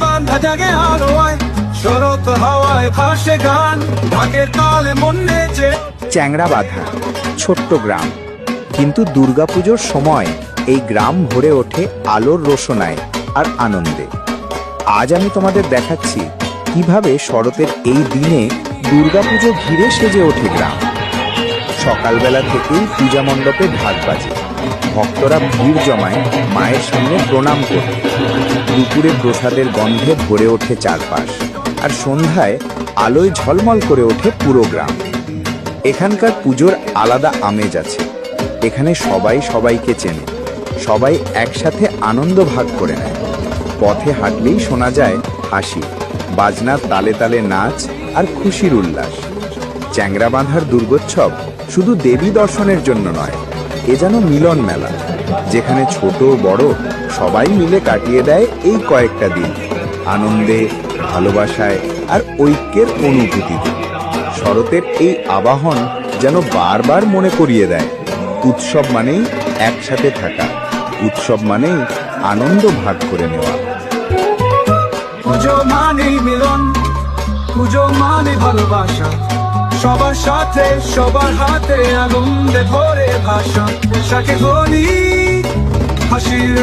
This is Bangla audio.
বান্ধা জাগে আলোয়, শরৎ হাওয়ায় ভাসে গান, ঢাকের তালে মন নেচে। চ্যাংড়াবাঁধা ছোট্ট গ্রাম, কিন্তু দুর্গাপুজোর সময় এই গ্রাম ভরে ওঠে আলোর রোশনায় আর আনন্দে। আজ আমি তোমাদের দেখাচ্ছি কিভাবে শরতের এই দিনে দুর্গাপুজো ঘিরে সেজে ওঠে গ্রাম। সকালবেলা থেকেই পূজা মণ্ডপে ঢাক বাজে, ভক্তরা ভিড় জমায় মায়ের সামনে প্রণাম করতে। দুপুরে প্রসাদের গন্ধে ভরে ওঠে চারপাশ, আর সন্ধ্যায় আলোয় ঝলমল করে ওঠে পুরো গ্রাম। এখানকার পুজোর আলাদা আমেজ আছে। এখানে সবাই সবাইকে চেনে, সবাই একসাথে আনন্দ ভাগ করে নেয়। পথে হাঁটলেই শোনা যায় হাসি, বাজনার তালে তালে নাচ আর খুশির উল্লাস। চ্যাংড়াবাঁধার দুর্গোৎসব শুধু দেবী দর্শনের জন্য নয়, এ যেন মিলন মেলা, যেখানে ছোট বড় সবাই মিলে কাটিয়ে দেয় এই কয়েকটা দিন আনন্দে, ভালোবাসায় আর ঐক্যের অনুভূতিতে। শরতের এই আবাহন যেন বারবার মনে করিয়ে দেয়, উৎসব মানেই একসাথে থাকা, উৎসব মানেই আনন্দ ভাগ করে নেওয়া। পুজো মানে মিলন, পুজো মানে ভালোবাসা, সবার সাথে সবার হাতে আনন্দে ভরে ভাষা। সাথে হোলি হাসির